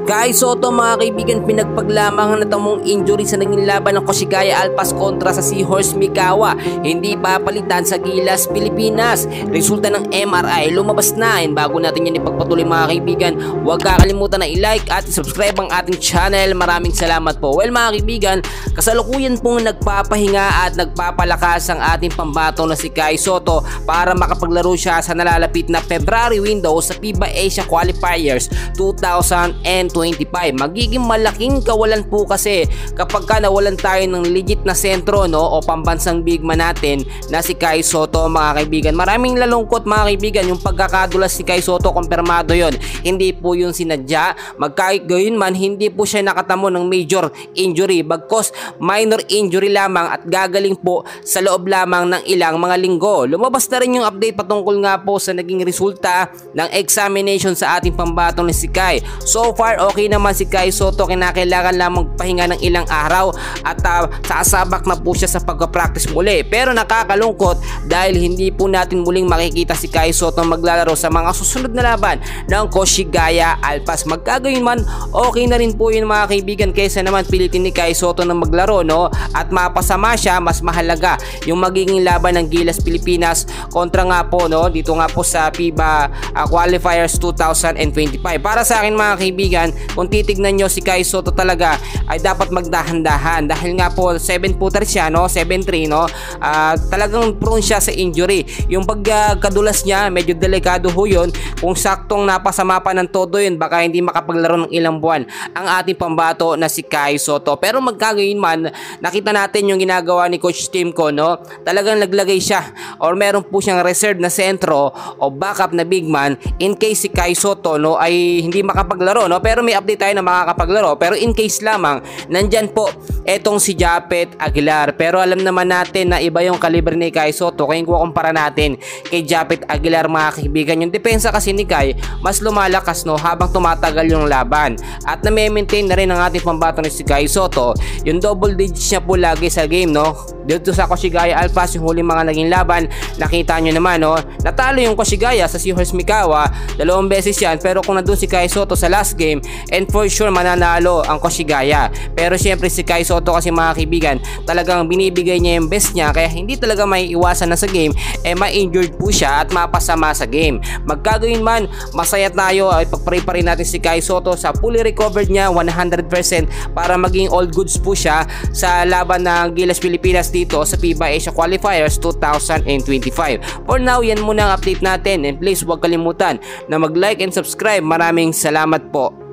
Kai Sotto mga kaibigan, pinagpaglamangan na tamong injury sa naging laban ng Koshigaya Alpas kontra sa Seahorse Mikawa. Hindi papalitan sa Gilas, Pilipinas. Resulta ng MRI lumabas na. And bago natin yan ipagpatuloy mga kaibigan, huwag kakalimutan na i-like at i-subscribe ang ating channel. Maraming salamat po. Well mga kaibigan, kasalukuyan pong nagpapahinga at nagpapalakas ang ating pambato na si Kai Sotto para makapaglaro siya sa nalalapit na February window sa FIBA Asia Qualifiers 2025. Magiging malaking kawalan po kasi kapag ka nawalan tayo ng legit na sentro o pambansang big man natin na si Kai Sotto mga kaibigan. Maraming lalungkot mga kaibigan yung pagkakadulas si Kai Sotto, kumpirmado yon. Hindi po yun sinadya. Magkait gayon man, hindi po siya nakatamo ng major injury, bagkos minor injury lamang at gagaling po sa loob lamang ng ilang mga linggo. Lumabas na rin yung update patungkol nga po sa naging resulta ng examination sa ating pambatong ni si Kai. So far okay naman si Kai Sotto, kinakailangan lamang pahinga ng ilang araw at sasabak na po siya sa pagpa-practice muli. Pero nakakalungkot dahil hindi po natin muling makikita si Kai Sotto maglalaro sa mga susunod na laban ng Koshigaya Alpas. Magkagayon man, okay na rin po yun mga kaibigan, kaysa naman pilitin ni Kai Sotto na maglaro at mapasama siya. Mas mahalaga yung magiging laban ng Gilas Pilipinas kontra nga po dito nga po sa FIBA Qualifiers 2025. Para sa akin mga kaibigan, kung titignan nyo si Kai Sotto talaga ay dapat magdahan-dahan dahil nga po 7-footer siya 7'3", talagang prone siya sa injury. Yung pagkadulas niya medyo delikado ho yun. Kung saktong napasama pa ng todo yun, baka hindi makapaglaro ng ilang buwan ang ating pambato na si Kai Sotto. Pero magkagayon man, nakita natin yung ginagawa ni Coach Timko talagang naglagay siya or meron po siyang reserve na sentro o backup na big man in case si Kai Sotto ay hindi makapaglaro pero may update tayo na makakapaglaro. Pero in case lamang, nandyan po etong si Japet Aguilar. Pero alam naman natin na iba yung kalibre ni Kai Sotto kung kukumpara natin kay Japet Aguilar mga kaibigan. Yung depensa kasi ni Kai mas lumalakas habang tumatagal yung laban at na-maintain na rin ang ating pambato ni si Kai Sotto yung double digits niya po lagi sa game dito sa Koshigaya Alpas. Yung huling mga naging laban, nakita nyo naman natalo yung Koshigaya sa Seahorse Mikawa 2 beses yan. Pero kung nandun si Kai Sotto sa last game, and for sure mananalo ang Koshigaya. Pero syempre si Kai Sotto kasi mga kaibigan, talagang binibigay niya yung best niya, kaya hindi talaga may iwasan na sa game ma-injured po siya at mapasama sa game. Magkagayon man, masaya tayo at pagpray pa rin natin si Kai Sotto sa fully recovered niya 100% para maging all goods po siya sa laban ng Gilas Pilipinas dito sa FIBA Asia Qualifiers 2025. For now, yan muna ang update natin, and please huwag kalimutan na mag-like and subscribe. Maraming salamat po.